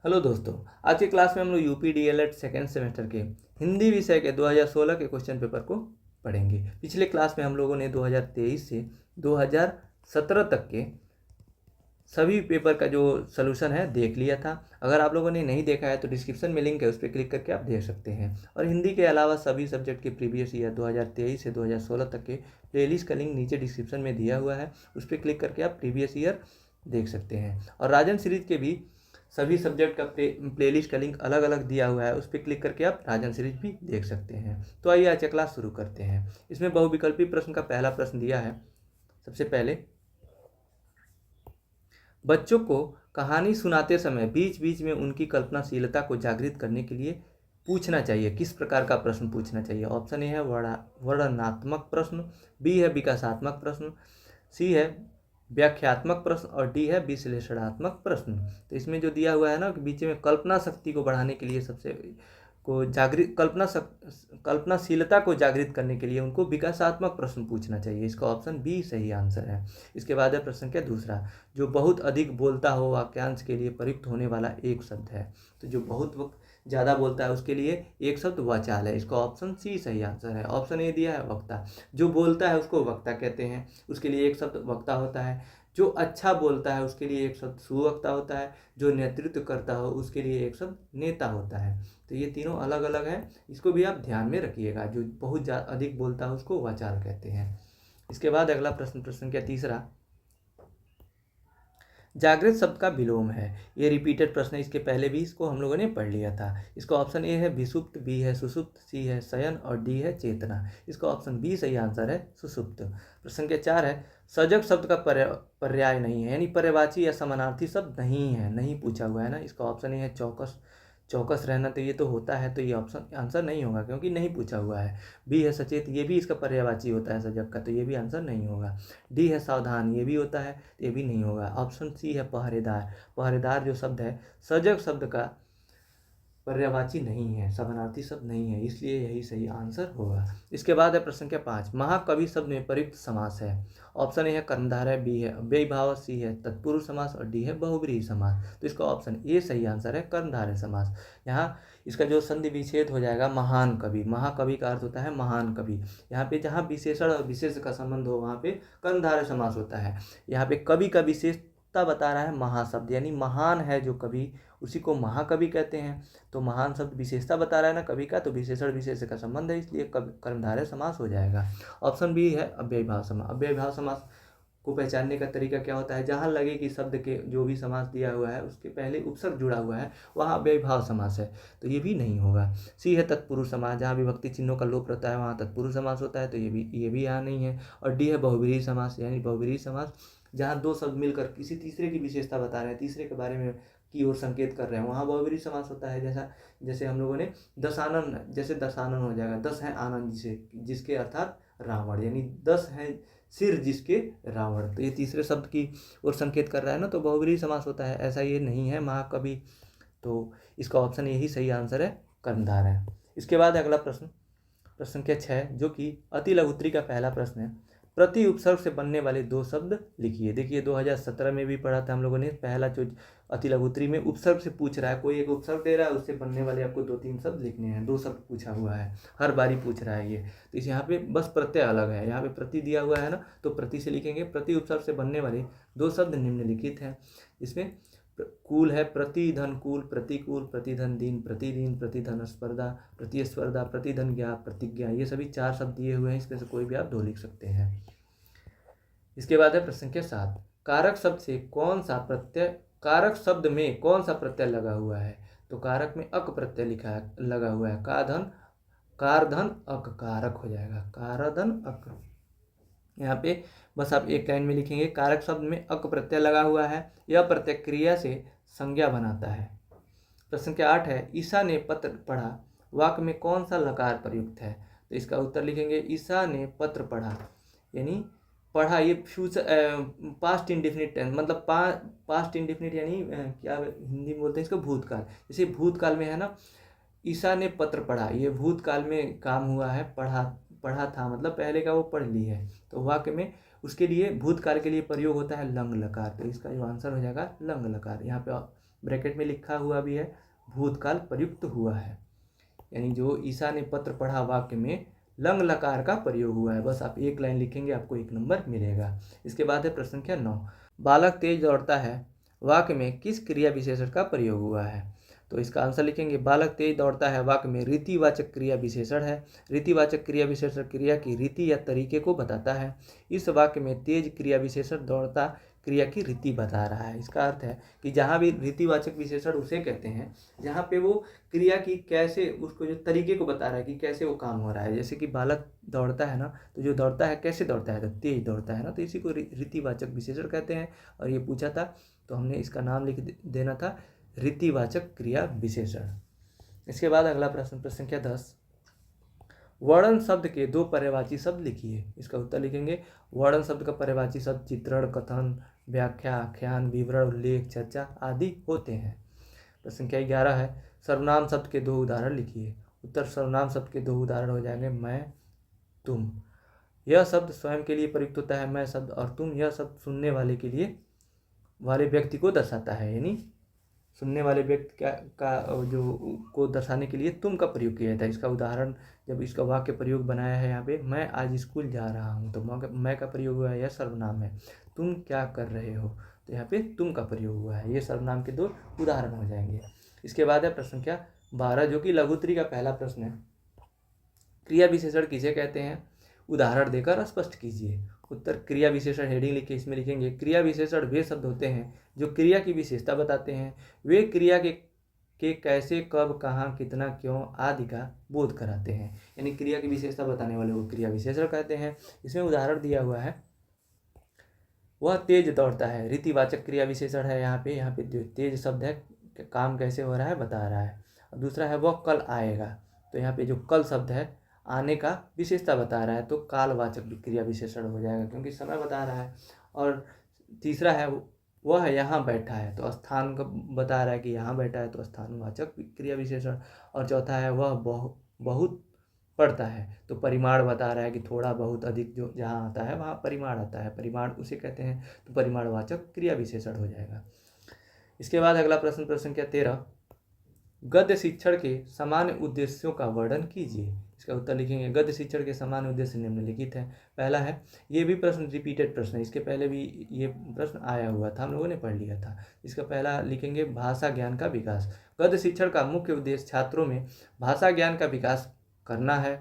Hello दोस्तों, आज की क्लास में हम लोग यूपी डीएलएड सेकेंड सेमेस्टर के हिंदी विषय के 2016 के क्वेश्चन पेपर को पढ़ेंगे। पिछले क्लास में हम लोगों ने 2023 से 2017 तक के सभी पेपर का जो सलूशन है देख लिया था। अगर आप लोगों ने नहीं देखा है तो डिस्क्रिप्शन में लिंक है, उस पर क्लिक करके आप देख सकते हैं। और हिंदी के अलावा सभी सब्जेक्ट के प्रीवियस ईयर 2023 से 2016 तक के प्लेलिस्ट का लिंक नीचे डिस्क्रिप्शन में दिया हुआ है, उस पर क्लिक करके आप प्रीवियस ईयर देख सकते हैं। और राजन सीरीज के भी सभी सब्जेक्ट का प्लेलिस्ट का लिंक अलग अलग दिया हुआ है, उस पर क्लिक करके आप राजन सीरीज भी देख सकते हैं। तो आइए आज का क्लास शुरू करते हैं। इसमें बहुविकल्पी प्रश्न का पहला प्रश्न दिया है। सबसे पहले, बच्चों को कहानी सुनाते समय बीच बीच में उनकी कल्पनाशीलता को जागृत करने के लिए पूछना चाहिए। किस प्रकार का प्रश्न पूछना चाहिए? ऑप्शन ए है वर्णनात्मक प्रश्न, बी है विकासात्मक प्रश्न, सी है व्याख्यात्मक प्रश्न और डी है विश्लेषणात्मक प्रश्न। तो इसमें जो दिया हुआ है ना कि बीच में कल्पना शक्ति को बढ़ाने के लिए सबसे को जागृत कल्पनाशीलता को जागृत करने के लिए उनको विकासात्मक प्रश्न पूछना चाहिए। इसका ऑप्शन बी सही आंसर है। इसके बाद है प्रश्न क्या दूसरा, जो बहुत अधिक बोलता हो वाक्यांश के लिए प्रयुक्त होने वाला एक शब्द है। तो जो बहुत ज़्यादा बोलता है उसके लिए एक शब्द वाचाल है। इसका ऑप्शन सी सही आंसर है। ऑप्शन ए दिया है वक्ता, जो बोलता है उसको वक्ता कहते हैं, उसके लिए एक शब्द वक्ता होता है। जो अच्छा बोलता है उसके लिए एक शब्द सुवक्ता होता है। जो नेतृत्व करता हो उसके लिए एक शब्द नेता होता है। तो ये तीनों अलग अलग हैं, इसको भी आप ध्यान में रखिएगा। जो बहुत अधिक बोलता है उसको वाचाल कहते हैं। इसके बाद अगला प्रश्न क्या तीसरा, जागृत शब्द का विलोम है। ये रिपीटेड प्रश्न है, इसके पहले भी इसको हम लोगों ने पढ़ लिया था। इसका ऑप्शन ए है विसुप्त, बी है सुसुप्त, सी है शयन और डी है चेतना। इसका ऑप्शन बी सही आंसर है सुसुप्त। प्रश्न के चार है, सजग शब्द का पर्याय नहीं है, यानी पर्यायवाची या समानार्थी शब्द नहीं है, नहीं पूछा हुआ है ना। इसका ऑप्शन ए है चौकस, चौकस रहना, तो ये तो होता है, तो ये ऑप्शन आंसर नहीं होगा क्योंकि नहीं पूछा हुआ है। बी है सचेत, ये भी इसका पर्यायवाची होता है सजग का, तो ये भी आंसर नहीं होगा। डी है सावधान, ये भी होता है, तो ये भी नहीं होगा। ऑप्शन सी है पहरेदार, पहरेदार जो शब्द है सजग शब्द का पर्यायवाची नहीं है, समानार्थी शब्द नहीं है, इसलिए यही सही आंसर होगा। इसके बाद है प्रश्न क्या पाँच, महाकवि शब्द में प्रयुक्त समास है। ऑप्शन ए है कर्मधारय, बी है अव्ययीभाव, सी है तत्पुरुष समास और डी है बहुब्रीहि समास। तो इसका ऑप्शन ए सही आंसर है कर्मधारय समास। यहाँ इसका जो संधि विच्छेद हो जाएगा महान कवि, महाकवि का अर्थ होता है महान कवि। यहाँ पे जहाँ विशेषण और विशेष का संबंध हो वहाँ पे कर्मधारय समास होता है। यहाँ पे कवि का विशेषता बता रहा है महाशब्द, यानी महान है जो कवि उसी को महाकवि कहते हैं। तो महान शब्द विशेषता बता रहा है ना कवि का, तो विशेषण विशेष का संबंध है, इसलिए कर्मधारय समास हो जाएगा। ऑप्शन बी है अव्ययीभाव समास। अव्ययीभाव समास को पहचानने का तरीका क्या होता है, जहाँ लगे कि शब्द के जो भी समास दिया हुआ है उसके पहले उपसर्ग जुड़ा हुआ है वहाँ अव्ययीभाव समास है, तो ये भी नहीं होगा। सी है तत्पुरुष समास, जहाँ विभक्ति चिन्हों का लोप रहता है वहाँ तत्पुरुष समास होता है, तो ये भी यहाँ नहीं है। और डी है बहुब्रीहि समास, यानी बहुब्रीहि समास जहाँ दो शब्द मिलकर किसी तीसरे की विशेषता बता रहे हैं, तीसरे के बारे में की ओर संकेत कर रहे हैं, वहाँ बहुब्रीहि समास होता है। जैसे हम लोगों ने दशानन, जैसे दशानन हो जाएगा, 10 है आनंद जिसके अर्थात रावण, यानी 10 है सिर जिसके रावण, तो ये तीसरे शब्द की ओर संकेत कर रहा है ना, तो बहुब्रीहि समास होता है। ऐसा ये नहीं है महाकवि, तो इसका ऑप्शन यही सही आंसर है कर्मधारय है। इसके बाद अगला प्रश्न क्या 6, जो कि अति लघुत्री का पहला प्रश्न है। प्रति उपसर्ग से बनने वाले दो शब्द लिखिए। देखिए 2017 में भी पढ़ा था हम लोगों ने, पहला जो अति लघुत्री में उपसर्ग से पूछ रहा है, कोई एक उपसर्ग दे रहा है, उससे बनने वाले आपको 2-3 शब्द लिखने हैं। 2 शब्द पूछा हुआ है, हर बारी पूछ रहा है ये। तो इस यहाँ पे बस प्रत्यय अलग है, यहाँ पे प्रति दिया हुआ है ना, तो प्रति से लिखेंगे। प्रति उपसर्ग से बनने वाले 2 शब्द निम्नलिखित हैं। इसमें कूल है प्रतिधन कूल, प्रतिकूल, प्रतिधन दीन, प्रतिदीन, प्रतिधन स्पर्धा, प्रतिस्पर्धा, प्रतिधन ज्ञा, प्रतिज्ञा, ये सभी 4 शब्द दिए हुए हैं, इसमें से कोई भी आप 2 लिख सकते हैं। इसके बाद है प्रश्न के 7, कारक शब्द से कौन सा प्रत्यय, कारक शब्द में कौन सा प्रत्यय लगा हुआ है। तो कारक में अक प्रत्यय लिखा है, लगा हुआ है, कारधन अक कारक हो जाएगा, कारधन अक। यहाँ पे बस आप एक लाइन में लिखेंगे, कारक शब्द में अक प्रत्यय लगा हुआ है, यह प्रत्यय क्रिया से संज्ञा बनाता है। प्रश्न के 8 है, ईसा ने पत्र पढ़ा, वाक्य में कौन सा लकार प्रयुक्त है। तो इसका उत्तर लिखेंगे, ईसा ने पत्र पढ़ा, यानी पढ़ा, ये फ्यूचर पास्ट इंडेफिनिट टेंस, मतलब पास्ट इंडेफिनिट, यानी क्या हिंदी में बोलते हैं इसको, भूतकाल। जैसे भूतकाल में है ना, ईसा ने पत्र पढ़ा, ये भूतकाल में काम हुआ है, पढ़ा था मतलब पहले का वो पढ़ ली है, तो वाक्य में उसके लिए भूतकाल के लिए प्रयोग होता है लंग लकार, तो इसका जो आंसर हो जाएगा लंग लकार। यहाँ पे ब्रैकेट में लिखा हुआ भी है भूतकाल प्रयुक्त हुआ है, यानी जो ईसा ने पत्र पढ़ा वाक्य में लंग लकार का प्रयोग हुआ है। बस आप एक लाइन लिखेंगे, आपको 1 नंबर मिलेगा। इसके बाद है प्रश्न संख्या 9, बालक तेज दौड़ता है वाक्य में किस क्रिया विशेषण का प्रयोग हुआ है? तो इसका आंसर लिखेंगे बालक तेज दौड़ता है वाक्य में रीतिवाचक क्रिया विशेषण है। रीतिवाचक क्रिया विशेषण क्रिया की रीति या तरीके को बताता है। इस वाक्य में तेज क्रिया विशेषण दौड़ता क्रिया की रीति बता रहा है। इसका अर्थ है कि जहाँ भी रीतिवाचक विशेषण उसे कहते हैं जहाँ पे वो क्रिया की कैसे, उसको जो तरीके को बता रहा है कि कैसे वो काम हो रहा है। जैसे कि बालक दौड़ता है ना, तो जो दौड़ता है कैसे दौड़ता है, तो तेज दौड़ता है ना, तो इसी को रीतिवाचक विशेषण कहते हैं। और ये पूछा था तो हमने इसका नाम लिख देना था रीतिवाचक क्रिया विशेषण। इसके बाद अगला प्रश्न, प्रश्न संख्या 10, वर्णन शब्द के 2 पर्यायवाची शब्द लिखिए। इसका उत्तर लिखेंगे वर्णन शब्द का पर्यायवाची शब्द चित्रण, कथन, व्याख्या, आख्यान, विवरण, उल्लेख, चर्चा आदि होते हैं। प्रश्न संख्या 11 है, सर्वनाम शब्द के 2 उदाहरण लिखिए। उत्तर सर्वनाम शब्द के 2 उदाहरण हो जाएंगे मैं, तुम। यह शब्द स्वयं के लिए प्रयुक्त होता है मैं शब्द, और तुम यह शब्द सुनने वाले के लिए वाले व्यक्ति को दर्शाता है, यानी सुनने वाले व्यक्ति का जो को दर्शाने के लिए तुम का प्रयोग किया जाता है। इसका उदाहरण जब इसका वाक्य प्रयोग बनाया है यहाँ पे, मैं आज स्कूल जा रहा हूँ, तो मैं का प्रयोग हुआ है, यह सर्वनाम है। तुम क्या कर रहे हो, तो यहाँ पे तुम का प्रयोग हुआ है। ये सर्वनाम के 2 उदाहरण हो जाएंगे। इसके बाद है प्रश्न संख्या 12, जो कि लघुत्तरी का पहला प्रश्न है। क्रिया विशेषण किसे कहते हैं, उदाहरण देकर स्पष्ट कीजिए। उत्तर क्रिया विशेषण हेडिंग लिख के इसमें लिखेंगे क्रिया विशेषण वे शब्द होते हैं जो क्रिया की विशेषता बताते हैं। वे क्रिया के कैसे, कब, कहाँ, कितना, क्यों आदि का बोध कराते हैं, यानी क्रिया की विशेषता बताने वाले को क्रिया विशेषण कहते हैं। इसमें उदाहरण दिया हुआ है, वह तेज दौड़ता है, रीतिवाचक क्रिया विशेषण है। यहाँ पे जो तेज शब्द है काम कैसे हो रहा है बता रहा है। और दूसरा है वह कल आएगा, तो यहाँ पे जो कल शब्द है आने का विशेषता बता रहा है, तो कालवाचक क्रिया विशेषण हो जाएगा क्योंकि समय बता रहा है। और तीसरा है वह यहाँ बैठा है, तो स्थान का बता रहा है कि यहाँ बैठा है, तो स्थानवाचक क्रिया विशेषण। और चौथा है वह बहुत पढ़ता है, तो परिमाण बता रहा है कि थोड़ा, बहुत, अधिक, जो जहाँ आता है वहाँ परिमाण आता है, परिमाण उसे कहते हैं, तो परिमाणवाचक क्रिया विशेषण हो जाएगा। इसके बाद अगला प्रश्न, प्रश्न संख्या 13, गद्य शिक्षण के सामान्य उद्देश्यों का वर्णन कीजिए। इसका उत्तर लिखेंगे गद्य शिक्षण के सामान्य उद्देश्य निम्नलिखित है। पहला है, ये भी प्रश्न रिपीटेड प्रश्न है, इसके पहले भी ये प्रश्न आया हुआ था, हम लोगों ने पढ़ लिया था। इसका पहला लिखेंगे भाषा ज्ञान का विकास। गद्य शिक्षण का मुख्य उद्देश्य छात्रों में भाषा ज्ञान का विकास करना है।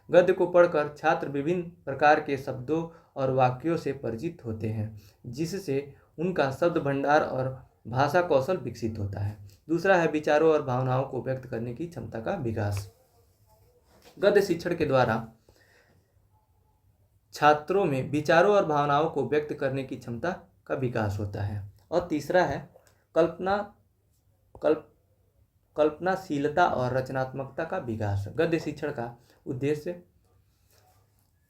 गद्य को पढ़कर छात्र विभिन्न प्रकार के शब्दों और वाक्यों से परिचित होते हैं, जिससे उनका शब्द भंडार और भाषा कौशल विकसित होता है। दूसरा है विचारों और भावनाओं को व्यक्त करने की क्षमता का विकास। गद्य शिक्षण के द्वारा छात्रों में विचारों और भावनाओं को व्यक्त करने की क्षमता का विकास होता है। और तीसरा है कल्पनाशीलता और रचनात्मकता का विकास। गद्य शिक्षण का उद्देश्य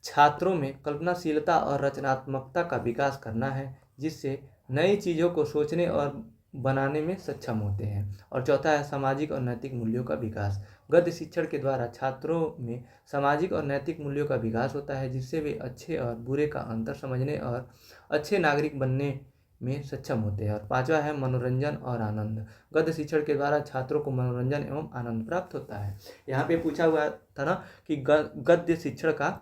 छात्रों में कल्पनाशीलता और रचनात्मकता का विकास करना है, जिससे नई चीज़ों को सोचने और बनाने में सक्षम होते हैं। और चौथा है सामाजिक और नैतिक मूल्यों का विकास। गद्य शिक्षण के द्वारा छात्रों में सामाजिक और नैतिक मूल्यों का विकास होता है, जिससे वे अच्छे और बुरे का अंतर समझने और अच्छे नागरिक बनने में सक्षम होते हैं। और पांचवा है मनोरंजन और आनंद। गद्य शिक्षण के द्वारा छात्रों को मनोरंजन एवं आनंद प्राप्त होता है। यहाँ पे पूछा हुआ था ना कि गद्य शिक्षण का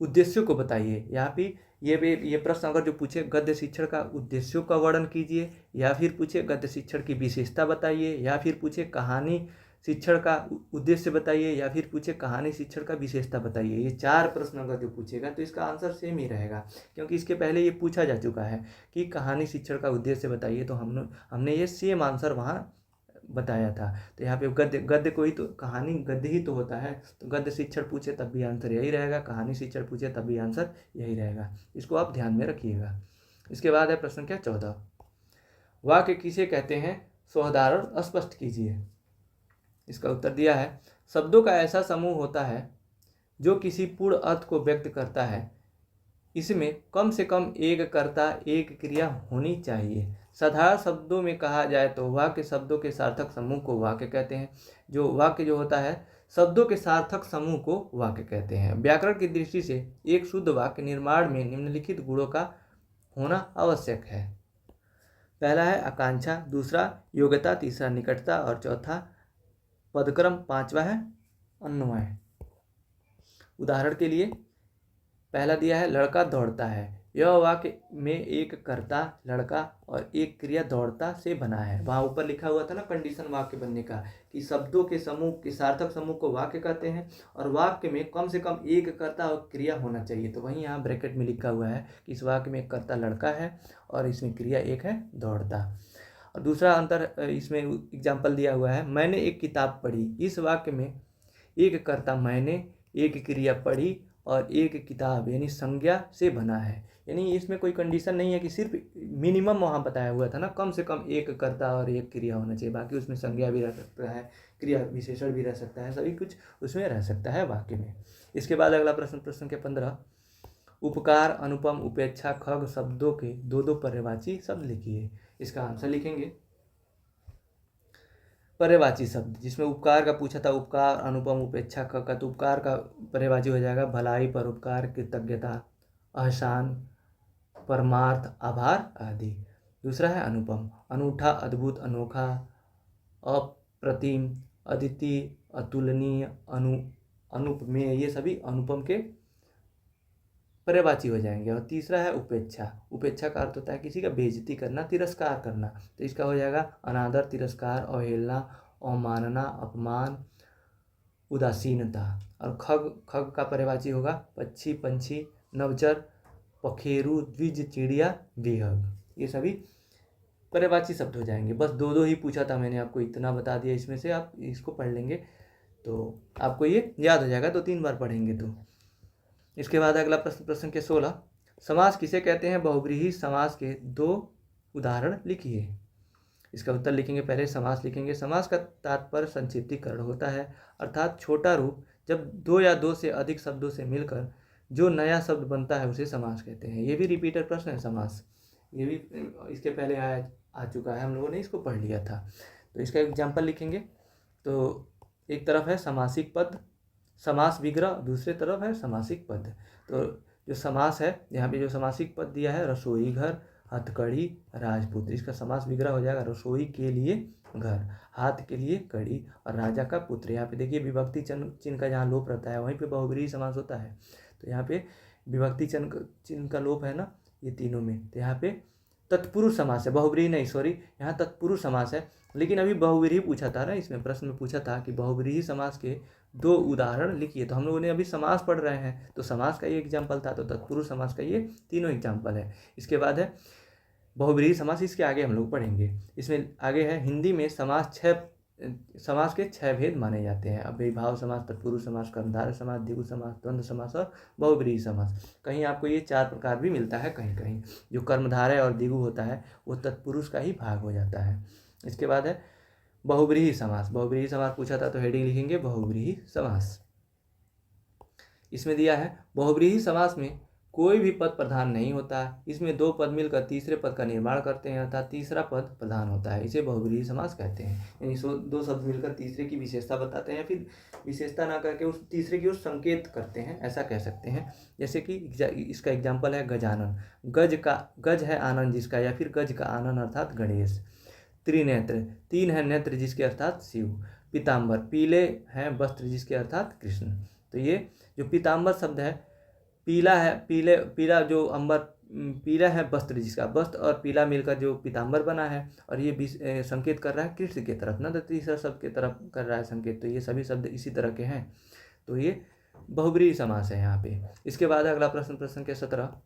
उद्देश्यों को बताइए। यहाँ पे ये प्रश्न अगर जो पूछे गद्य शिक्षण का उद्देश्यों का वर्णन कीजिए, या फिर पूछे गद्य शिक्षण की विशेषता बताइए, या फिर पूछे कहानी शिक्षण का उद्देश्य बताइए, या फिर पूछे कहानी शिक्षण का विशेषता बताइए, ये 4 प्रश्न अगर जो पूछेगा तो इसका आंसर सेम ही रहेगा, क्योंकि इसके पहले ये पूछा जा चुका है कि कहानी शिक्षण का उद्देश्य बताइए, तो हमने ये सेम आंसर वहाँ बताया था। तो यहाँ पे गद्य को ही तो, कहानी गद्य ही तो होता है, तो गद्य शिक्षण पूछे तब भी आंसर यही रहेगा, कहानी शिक्षण पूछे तब भी आंसर यही रहेगा। इसको आप ध्यान में रखिएगा। इसके बाद है प्रश्न संख्या 14, वाक्य किसे कहते हैं, सोहदारण स्पष्ट कीजिए। इसका उत्तर दिया है, शब्दों का ऐसा समूह होता है जो किसी पूर्ण अर्थ को व्यक्त करता है। इसमें कम से कम एक कर्ता, एक क्रिया होनी चाहिए। साधारण शब्दों में कहा जाए तो वाक्य शब्दों के सार्थक समूह को वाक्य कहते हैं। जो वाक्य जो होता है शब्दों के सार्थक समूह को वाक्य कहते हैं। व्याकरण की दृष्टि से एक शुद्ध वाक्य निर्माण में निम्नलिखित गुणों का होना आवश्यक है। पहला है आकांक्षा, दूसरा योग्यता, तीसरा निकटता और चौथा पदक्रम, पांचवा है अन्वय। उदाहरण के लिए पहला दिया है लड़का दौड़ता है। यह वाक्य में एक कर्ता लड़का और एक क्रिया दौड़ता से बना है। वहाँ ऊपर लिखा हुआ था ना कंडीशन वाक्य बनने का, कि शब्दों के समूह के सार्थक समूह को वाक्य कहते हैं और वाक्य में कम से कम एक कर्ता और क्रिया होना चाहिए। तो वहीं यहाँ ब्रैकेट में लिखा हुआ है कि इस वाक्य में एक कर्ता लड़का है और इसमें क्रिया एक है दौड़ता। और दूसरा अंतर इसमें एग्जाम्पल दिया हुआ है, मैंने एक किताब पढ़ी। इस वाक्य में एक कर्ता मैंने, एक क्रिया पढ़ी और एक किताब यानी संज्ञा से बना है। यानी इसमें कोई कंडीशन नहीं है कि सिर्फ मिनिमम वहाँ बताया हुआ था ना, कम से कम एक कर्ता और एक क्रिया होना चाहिए। बाकी उसमें संज्ञा भी रह सकता है, क्रिया विशेषण भी रह सकता है, सभी कुछ उसमें रह सकता है वाक्य में। इसके बाद अगला प्रश्न, प्रश्न के 15, उपकार, अनुपम, उपेक्षा, खग शब्दों के दो दो पर्यायवाची शब्द लिखिए। इसका आंसर लिखेंगे पर्यायवाची शब्द, जिसमें उपकार का पूछा था, उपकार, अनुपम, उपेक्षा, खग का, तो उपकार का पर्यायवाची हो जाएगा भलाई, परोपकार, कृतज्ञता, एहसान, परमार्थ, आभार आदि। दूसरा है अनुपम, अनूठा, अद्भुत, अनोखा, अप्रतिम, अद्वितीय, अतुलनीय, अनुपमेय, ये सभी अनुपम के पर्यायवाची हो जाएंगे। और तीसरा है उपेक्षा। उपेक्षा का अर्थ होता है किसी का बेइज्जती करना, तिरस्कार करना, तो इसका हो जाएगा अनादर, तिरस्कार, अवहेलना, अवमानना, अपमान, उदासीनता। और खग, खग का पर्यायवाची होगा पक्षी, पंछी, नवचर, पखेरु, द्विज, चिड़िया, विहग, ये सभी पर्यायवाची शब्द हो जाएंगे। बस दो दो ही पूछा था मैंने, आपको इतना बता दिया, इसमें से आप इसको पढ़ लेंगे तो आपको ये याद हो जाएगा, 2-3 बार पढ़ेंगे तो। इसके बाद अगला प्रश्न, प्रश्न के 16, समास किसे कहते हैं? बहुब्रीहि समास के 2 उदाहरण लिखिए। इसका उत्तर लिखेंगे, पहले समास लिखेंगे। समास का तात्पर्य संक्षिप्तीकरण होता है, अर्थात छोटा रूप। जब 2 या 2 से अधिक शब्दों से मिलकर जो नया शब्द बनता है उसे समास कहते हैं। ये भी रिपीटेड प्रश्न है समास, ये भी इसके पहले आ चुका है, हम लोगों ने इसको पढ़ लिया था। तो इसका एग्जाम्पल लिखेंगे। तो एक तरफ है समासिक पद, समास विग्रह, दूसरे तरफ है समासिक पद। तो जो समास है, यहाँ पे जो समासिक पद दिया है, रसोई घर, हथकड़ी, राजपुत्र, इसका समास विग्रह हो जाएगा रसोई के लिए घर, हाथ के लिए कड़ी और राजा का पुत्र। यहाँ पे देखिए विभक्ति चिन्ह का जहाँ लोप रहता है वहीं पे बहुब्रीहि समास होता है। तो यहाँ पे विभक्ति चिन्ह का लोप है ना, ये तीनों में, तो यहाँ पे तत्पुरुष समास है, बहुब्रीहि नहीं, सॉरी, यहाँ तत्पुरुष समास है। लेकिन अभी बहुब्रीहि पूछा था ना, इसमें प्रश्न में पूछा था कि बहुब्रीहि समास के 2 उदाहरण लिखिए। तो हम लोगों ने अभी समास पढ़ रहे हैं, तो समास का ये एग्जाम्पल था, तो तत्पुरुष समास का ये तीनों एग्जाम्पल है। इसके बाद है बहुब्रीहि समास, इसके आगे हम लोग पढ़ेंगे। इसमें आगे है हिंदी में समास के 6 भेद माने जाते हैं। अव्ययीभाव समास, तत्पुरुष समास, कर्मधारय समास, द्विगु समास, द्वंद्व समास और बहुब्रीहि समास। कहीं आपको ये 4 प्रकार भी मिलता है, कहीं कहीं जो कर्मधारय और द्विगु होता है वो तत्पुरुष का ही भाग हो जाता है। इसके बाद है बहुब्रीहि समास। बहुब्रीहि समास पूछा था तो हेडिंग लिखेंगे बहुब्रीहि समास। इसमें दिया है बहुब्रीहि समास में कोई भी पद प्रधान नहीं होता, इसमें 2 पद मिलकर तीसरे पद का निर्माण करते हैं, अर्थात तीसरा पद प्रधान होता है, इसे बहुब्रीहि समास कहते हैं। यानी 2 शब्द मिलकर तीसरे की विशेषता बताते हैं, या फिर विशेषता ना करके उस तीसरे की ओर संकेत करते हैं, ऐसा कह सकते हैं। जैसे कि इसका एग्जाम्पल है गजानन, गज है आनंद जिसका, या फिर गज का आनंद अर्थात गणेश। त्रिनेत्र, 3 है नेत्र जिसके अर्थात शिव। पीताम्बर, पीले हैं वस्त्र जिसके अर्थात कृष्ण। तो ये जो पीताम्बर शब्द है, पीला है, पीला जो अंबर, पीला है वस्त्र जिसका, वस्त्र और पीला मिलकर जो पीताम्बर बना है, और ये संकेत कर रहा है कृष्ण की तरफ ना, तो तीसरा शब्द की तरफ कर रहा है संकेत। तो ये सभी शब्द इसी तरह के हैं, तो ये बहुब्रीहि समास है यहाँ पे। इसके बाद अगला प्रश्न, प्रश्न के 17,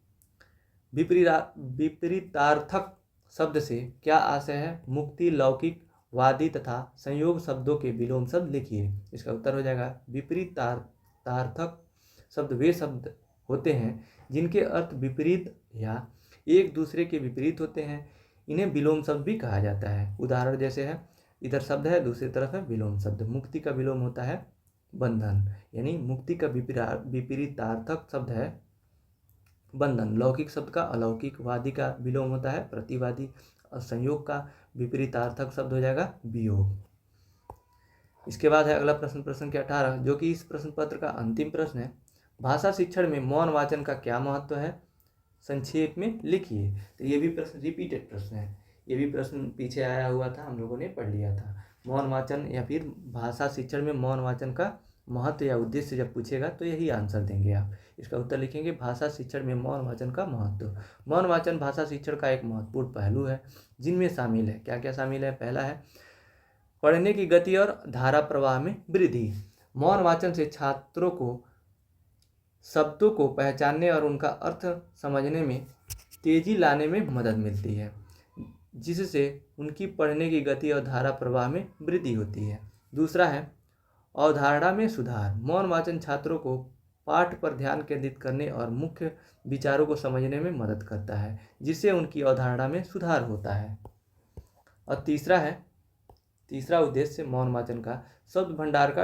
विपरीतार्थक शब्द से क्या आशय है? मुक्ति, लौकिक, वादी तथा संयोग शब्दों के विलोम शब्द लिखिए। इसका उत्तर हो जाएगा विपरीतार्थक शब्द वे शब्द होते हैं जिनके अर्थ विपरीत या एक दूसरे के विपरीत होते हैं, इन्हें विलोम शब्द भी कहा जाता है। उदाहरण जैसे है, इधर शब्द है, दूसरी तरफ है विलोम शब्द। मुक्ति का विलोम होता है बंधन, यानी मुक्ति का विपरीतार्थक शब्द है बंधन। लौकिक शब्द का अलौकिक, वादी का विलोम होता है प्रतिवादी, और संयोग का विपरीतार्थक शब्द हो जाएगा वियोग। इसके बाद है अगला प्रश्न, प्रश्न के 18, जो कि इस प्रश्न पत्र का अंतिम प्रश्न है। भाषा शिक्षण में मौन वाचन का क्या महत्व है? संक्षेप में लिखिए। तो ये भी प्रश्न रिपीटेड प्रश्न है। ये भी प्रश्न पीछे आया हुआ था, हम लोगों ने पढ़ लिया था। मौन वाचन या फिर भाषा शिक्षण में मौन वाचन का महत्व या उद्देश्य जब पूछेगा तो यही आंसर देंगे आप। इसका उत्तर लिखेंगे भाषा शिक्षण में मौन वाचन का महत्व। मौन वाचन भाषा शिक्षण का एक महत्वपूर्ण पहलू है, जिनमें शामिल है, क्या क्या शामिल है? पहला है पढ़ने की गति और धारा प्रवाह में वृद्धि। मौन वाचन से छात्रों को शब्दों को पहचानने और उनका अर्थ समझने में तेजी लाने में मदद मिलती है, जिससे उनकी पढ़ने की गति और धारा प्रवाह में वृद्धि होती है। दूसरा है अवधारणा में सुधार। मौन वाचन छात्रों को पाठ पर ध्यान केंद्रित करने और मुख्य विचारों को समझने में मदद करता है, जिससे उनकी अवधारणा में सुधार होता है। और तीसरा उद्देश्य मौन वाचन का शब्द भंडार का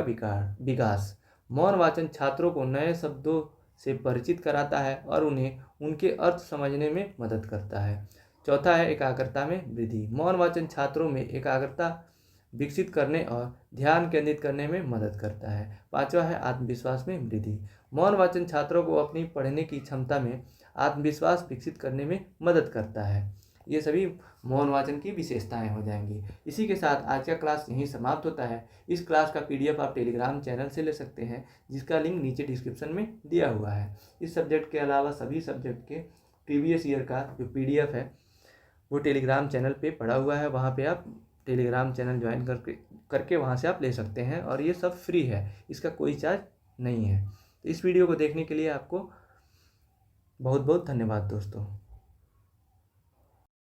विकास। मौन वाचन छात्रों को नए शब्दों से परिचित कराता है और उन्हें उनके अर्थ समझने में मदद करता है। चौथा है एकाग्रता में वृद्धि। मौन वाचन छात्रों में एकाग्रता विकसित करने और ध्यान केंद्रित करने में मदद करता है। पांचवा है आत्मविश्वास में वृद्धि। मौन वाचन छात्रों को अपनी पढ़ने की क्षमता में आत्मविश्वास विकसित करने में मदद करता है। ये सभी मौन वाचन की विशेषताएं हो जाएंगी। इसी के साथ आज का क्लास यहीं समाप्त होता है। इस क्लास का PDF आप टेलीग्राम चैनल से ले सकते हैं, जिसका लिंक नीचे डिस्क्रिप्शन में दिया हुआ है। इस सब्जेक्ट के अलावा सभी सब्जेक्ट के प्रीवियस ईयर का जो PDF है वो टेलीग्राम चैनल पे पड़ा हुआ है। वहाँ पे आप टेलीग्राम चैनल ज्वाइन करके वहाँ से आप ले सकते हैं, और ये सब फ्री है, इसका कोई चार्ज नहीं है। तो इस वीडियो को देखने के लिए आपको बहुत बहुत धन्यवाद दोस्तों।